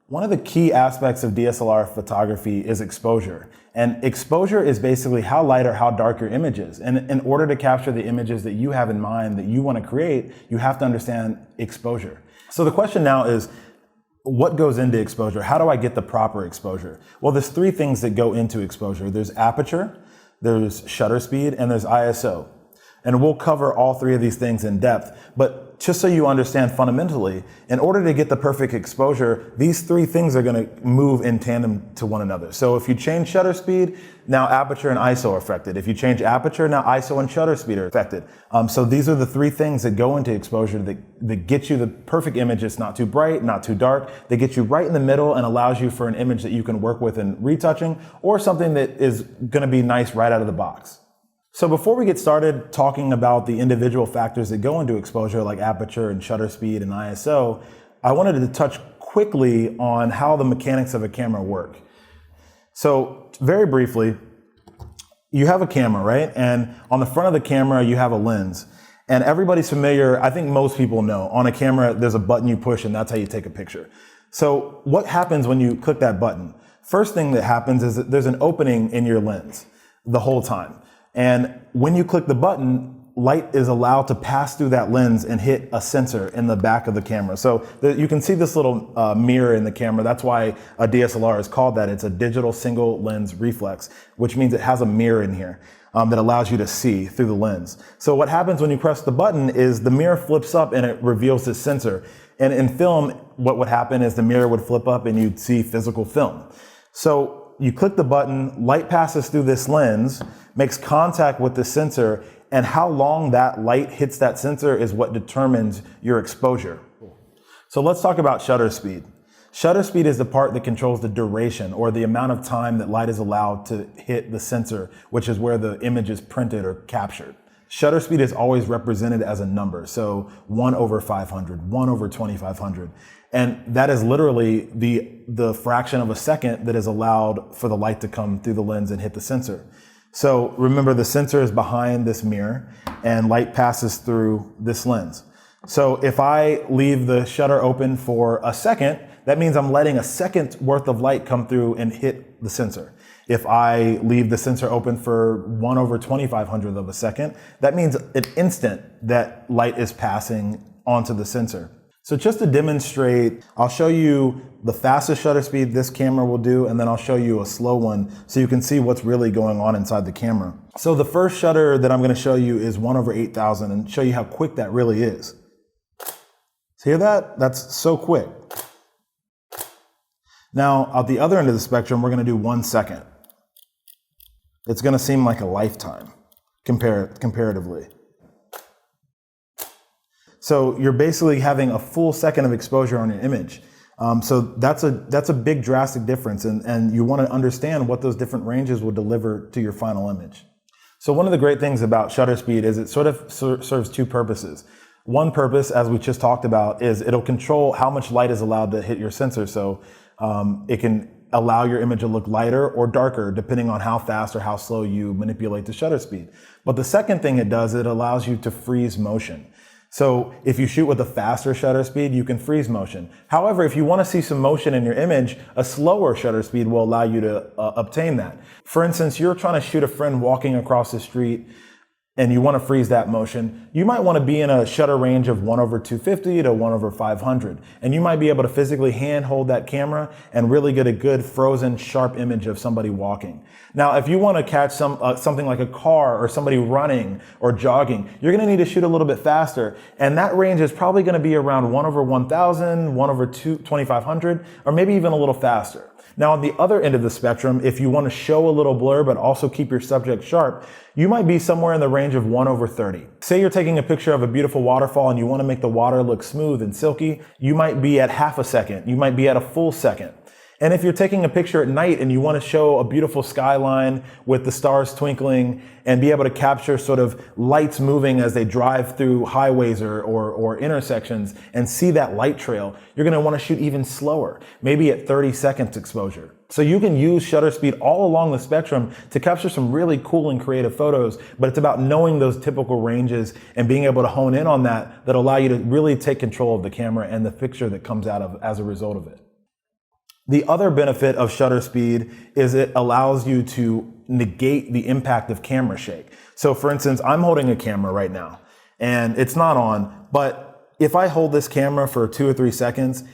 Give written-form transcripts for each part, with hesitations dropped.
One of the key aspects of DSLR photography is exposure. And exposure is basically how light or how dark your image is. And in order to capture the images that you have in mind that you want to create, you have to understand exposure. So the question now is, what goes into exposure? How do I get the proper exposure? Well, there's three things that go into exposure. There's aperture, there's shutter speed, and there's ISO. And we'll cover all three of these things in depth. But just so you understand fundamentally, in order to get the perfect exposure, these three things are going to move in tandem to one another. So if you change shutter speed, now aperture and ISO are affected. If you change aperture, now ISO and shutter speed are affected. So these are the three things that go into exposure that get you the perfect image. It's not too bright, not too dark. They get you right in the middle and allows you for an image that you can work with in retouching, or something that is going to be nice right out of the box. So before we get started talking about the individual factors that go into exposure, like aperture and shutter speed and ISO, I wanted to touch quickly on how the mechanics of a camera work. So very briefly, you have a camera, right? And on the front of the camera, you have a lens. And everybody's familiar, I think most people know, on a camera, there's a button you push and that's how you take a picture. So what happens when you click that button? First thing that happens is that there's an opening in your lens the whole time. And when you click the button, light is allowed to pass through that lens and hit a sensor in the back of the camera. So you can see this little mirror in the camera. That's why a DSLR is called that. It's a digital single lens reflex, which means it has a mirror in here that allows you to see through the lens. So what happens when you press the button is the mirror flips up and it reveals this sensor. And in film, what would happen is the mirror would flip up and you'd see physical film. So you click the button, light passes through this lens, makes contact with the sensor, and how long that light hits that sensor is what determines your exposure. So let's talk about shutter speed. Shutter speed is the part that controls the duration, or the amount of time that light is allowed to hit the sensor, which is where the image is printed or captured. Shutter speed is always represented as a number, so 1/500, 1/2500. And that is literally the fraction of a second that is allowed for the light to come through the lens and hit the sensor. So remember, the sensor is behind this mirror and light passes through this lens. So if I leave the shutter open for a second, that means I'm letting a second worth of light come through and hit the sensor. If I leave the sensor open for 1/2500 of a second, that means an instant that light is passing onto the sensor. So just to demonstrate, I'll show you the fastest shutter speed this camera will do, and then I'll show you a slow one so you can see what's really going on inside the camera. So the first shutter that I'm going to show you is 1/8000 and show you how quick that really is. So hear that? That's so quick. Now, at the other end of the spectrum, we're going to do 1 second. It's going to seem like a lifetime comparatively. So you're basically having a full second of exposure on your image. So that's a big drastic difference, and you want to understand what those different ranges will deliver to your final image. So one of the great things about shutter speed is it sort of serves two purposes. One purpose, as we just talked about, is it'll control how much light is allowed to hit your sensor. So it can allow your image to look lighter or darker depending on how fast or how slow you manipulate the shutter speed. But the second thing it does, it allows you to freeze motion. So if you shoot with a faster shutter speed, you can freeze motion. However, if you want to see some motion in your image, a slower shutter speed will allow you to obtain that. For instance, you're trying to shoot a friend walking across the street and you want to freeze that motion, you might want to be in a shutter range of 1/250 to 1/500. And you might be able to physically hand hold that camera and really get a good frozen, sharp image of somebody walking. Now, if you want to catch something like a car or somebody running or jogging, you're going to need to shoot a little bit faster. And that range is probably going to be around 1/1000, 1/2500, or maybe even a little faster. Now, on the other end of the spectrum, if you want to show a little blur but also keep your subject sharp, you might be somewhere in the range of 1/30. Say you're taking a picture of a beautiful waterfall and you want to make the water look smooth and silky, you might be at half a second. You might be at a full second. And if you're taking a picture at night and you want to show a beautiful skyline with the stars twinkling and be able to capture sort of lights moving as they drive through highways or intersections and see that light trail, you're going to want to shoot even slower, maybe at 30 seconds exposure. So you can use shutter speed all along the spectrum to capture some really cool and creative photos, but it's about knowing those typical ranges and being able to hone in on that allow you to really take control of the camera and the picture that comes out of as a result of it. The other benefit of shutter speed is it allows you to negate the impact of camera shake. So for instance, I'm holding a camera right now and it's not on, but if I hold this camera for 2 or 3 seconds,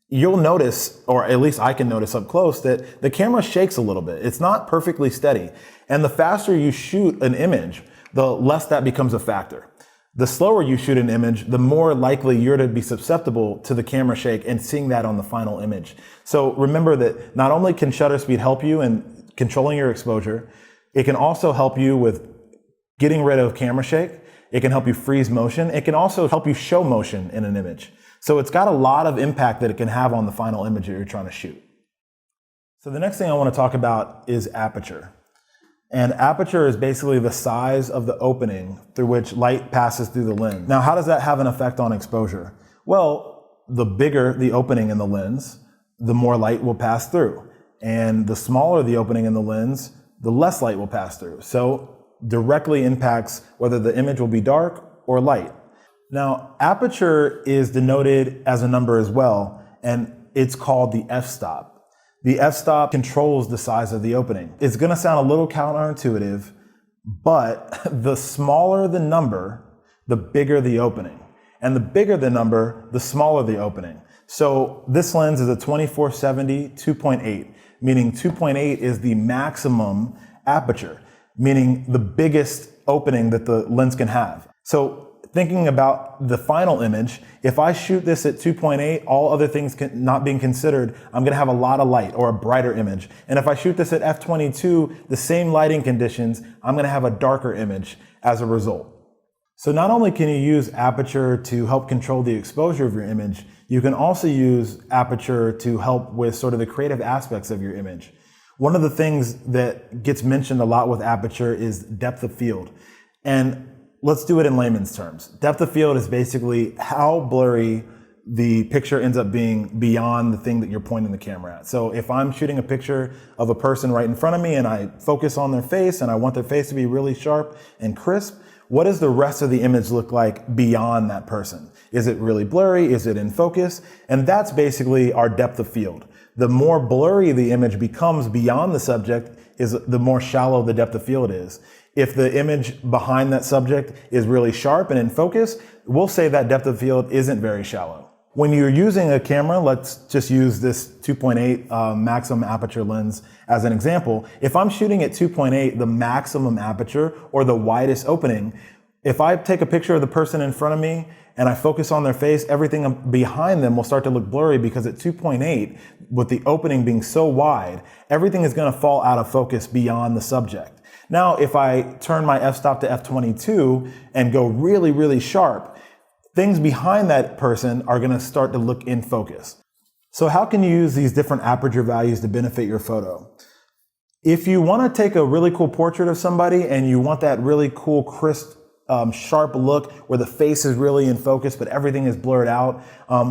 you'll notice, or at least I can notice up close, that the camera shakes a little bit. It's not perfectly steady. And the faster you shoot an image, the less that becomes a factor. The slower you shoot an image, the more likely you're to be susceptible to the camera shake and seeing that on the final image. So remember that not only can shutter speed help you in controlling your exposure, it can also help you with getting rid of camera shake. It can help you freeze motion. It can also help you show motion in an image. So it's got a lot of impact that it can have on the final image that you're trying to shoot. So the next thing I want to talk about is aperture. And aperture is basically the size of the opening through which light passes through the lens. Now, how does that have an effect on exposure? Well, the bigger the opening in the lens, the more light will pass through. And the smaller the opening in the lens, the less light will pass through. So directly impacts whether the image will be dark or light. Now, aperture is denoted as a number as well, and it's called the f-stop. The f-stop controls the size of the opening. It's going to sound a little counterintuitive, but the smaller the number, the bigger the opening. And the bigger the number, the smaller the opening. So this lens is a 24-70 2.8, meaning 2.8 is the maximum aperture, meaning the biggest opening that the lens can have. So thinking about the final image, if I shoot this at 2.8, all other things not being considered, I'm going to have a lot of light or a brighter image. And if I shoot this at f22, the same lighting conditions, I'm going to have a darker image as a result. So not only can you use aperture to help control the exposure of your image, you can also use aperture to help with sort of the creative aspects of your image. One of the things that gets mentioned a lot with aperture is depth of field. And let's do it in layman's terms. Depth of field is basically how blurry the picture ends up being beyond the thing that you're pointing the camera at. So if I'm shooting a picture of a person right in front of me and I focus on their face and I want their face to be really sharp and crisp, what does the rest of the image look like beyond that person? Is it really blurry? Is it in focus? And that's basically our depth of field. The more blurry the image becomes beyond the subject is the more shallow the depth of field is. If the image behind that subject is really sharp and in focus, we'll say that depth of field isn't very shallow. When you're using a camera, let's just use this 2.8 maximum aperture lens as an example. If I'm shooting at 2.8, the maximum aperture or the widest opening, if I take a picture of the person in front of me and I focus on their face, everything behind them will start to look blurry because at 2.8, with the opening being so wide, everything is going to fall out of focus beyond the subject. Now, if I turn my f-stop to f22 and go really, really sharp, things behind that person are going to start to look in focus. So how can you use these different aperture values to benefit your photo? If you want to take a really cool portrait of somebody and you want that really cool, crisp, sharp look where the face is really in focus but everything is blurred out,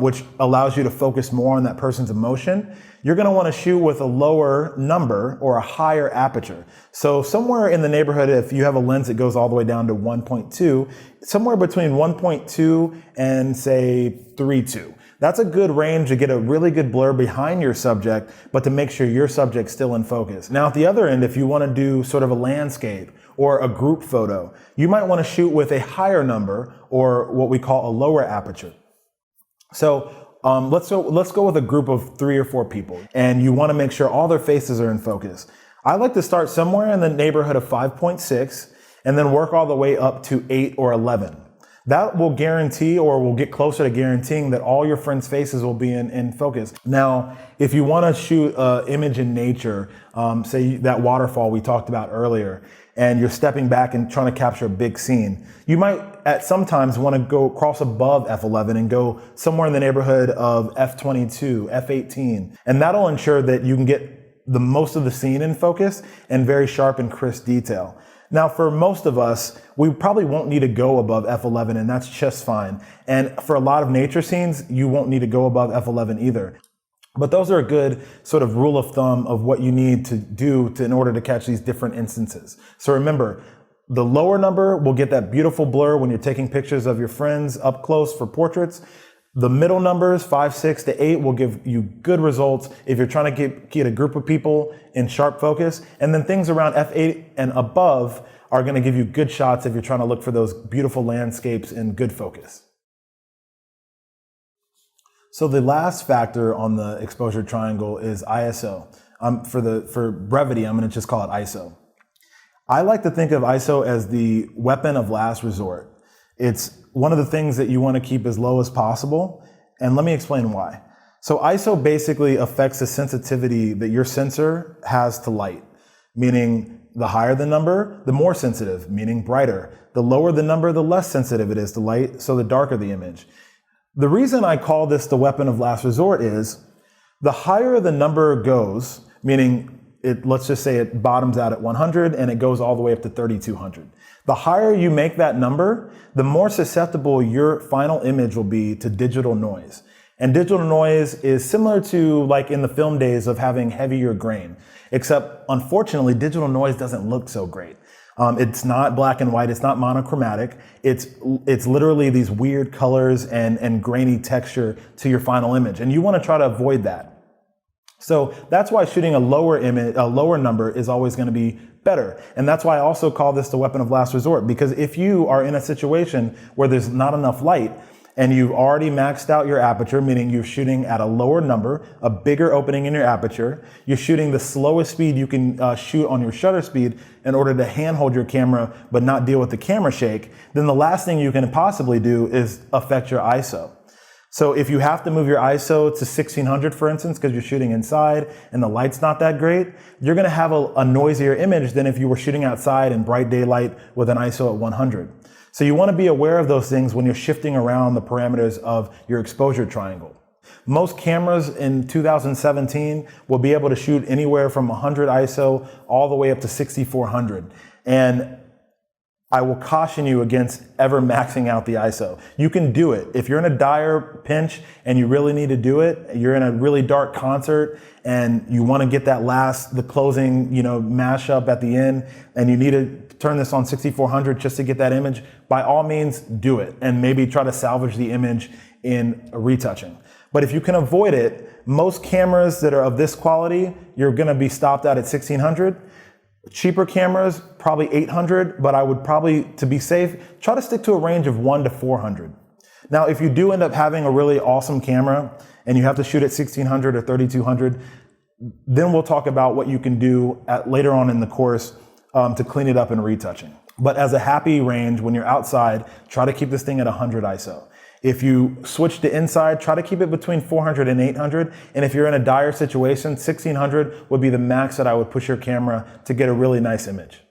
which allows you to focus more on that person's emotion, you're going to want to shoot with a lower number or a higher aperture. So somewhere in the neighborhood, if you have a lens that goes all the way down to 1.2, somewhere between 1.2 and say 3.2. That's a good range to get a really good blur behind your subject, but to make sure your subject's still in focus. Now at the other end, if you want to do sort of a landscape or a group photo, you might want to shoot with a higher number or what we call a lower aperture. So let's go with a group of 3 or 4 people, and you want to make sure all their faces are in focus. I like to start somewhere in the neighborhood of 5.6 and then work all the way up to 8 or 11. That will guarantee, or will get closer to guaranteeing, that all your friends' faces will be in focus. Now, if you want to shoot an image in nature, say that waterfall we talked about earlier, and you're stepping back and trying to capture a big scene, you might at sometimes want to go cross above f11 and go somewhere in the neighborhood of f22, f18, and that'll ensure that you can get the most of the scene in focus and very sharp and crisp detail. Now, for most of us, we probably won't need to go above f11, and that's just fine. And for a lot of nature scenes, you won't need to go above f11 either. But those are a good sort of rule of thumb of what you need to do in order to catch these different instances. So remember, the lower number will get that beautiful blur when you're taking pictures of your friends up close for portraits. The middle numbers, 5, 6 to 8, will give you good results if you're trying to get a group of people in sharp focus. And then things around f8 and above are going to give you good shots if you're trying to look for those beautiful landscapes in good focus. So the last factor on the exposure triangle is ISO. For brevity, I'm going to just call it ISO. I like to think of ISO as the weapon of last resort. It's one of the things that you want to keep as low as possible, and let me explain why. So ISO basically affects the sensitivity that your sensor has to light, meaning the higher the number, the more sensitive, meaning brighter. The lower the number, the less sensitive it is to light, so the darker the image. The reason I call this the weapon of last resort is the higher the number goes, meaning let's just say it bottoms out at 100 and it goes all the way up to 3200. The higher you make that number, the more susceptible your final image will be to digital noise. And digital noise is similar to like in the film days of having heavier grain, except unfortunately digital noise doesn't look so great. It's not black and white, it's not monochromatic. It's literally these weird colors and grainy texture to your final image. And you want to try to avoid that. So that's why shooting a lower number is always going to be better. And that's why I also call this the weapon of last resort, because if you are in a situation where there's not enough light and you've already maxed out your aperture, meaning you're shooting at a lower number, a bigger opening in your aperture, you're shooting the slowest speed you can shoot on your shutter speed in order to handhold your camera but not deal with the camera shake, then the last thing you can possibly do is affect your ISO. So if you have to move your ISO to 1600, for instance, because you're shooting inside and the light's not that great, you're going to have a noisier image than if you were shooting outside in bright daylight with an ISO at 100. So you want to be aware of those things when you're shifting around the parameters of your exposure triangle. Most cameras in 2017 will be able to shoot anywhere from 100 ISO all the way up to 6400. And I will caution you against ever maxing out the ISO. You can do it. If you're in a dire pinch and you really need to do it, you're in a really dark concert and you want to get the closing, mashup at the end, and you need to turn this on 6400 just to get that image, by all means do it and maybe try to salvage the image in retouching. But if you can avoid it, most cameras that are of this quality, you're going to be stopped out at 1600. Cheaper cameras, probably 800, but I would probably, to be safe, try to stick to a range of 1 to 400. Now, if you do end up having a really awesome camera and you have to shoot at 1600 or 3200, then we'll talk about what you can do later on in the course to clean it up in retouching. But as a happy range, when you're outside, try to keep this thing at 100 ISO. If you switch to inside, try to keep it between 400 and 800. And if you're in a dire situation, 1600 would be the max that I would push your camera to get a really nice image.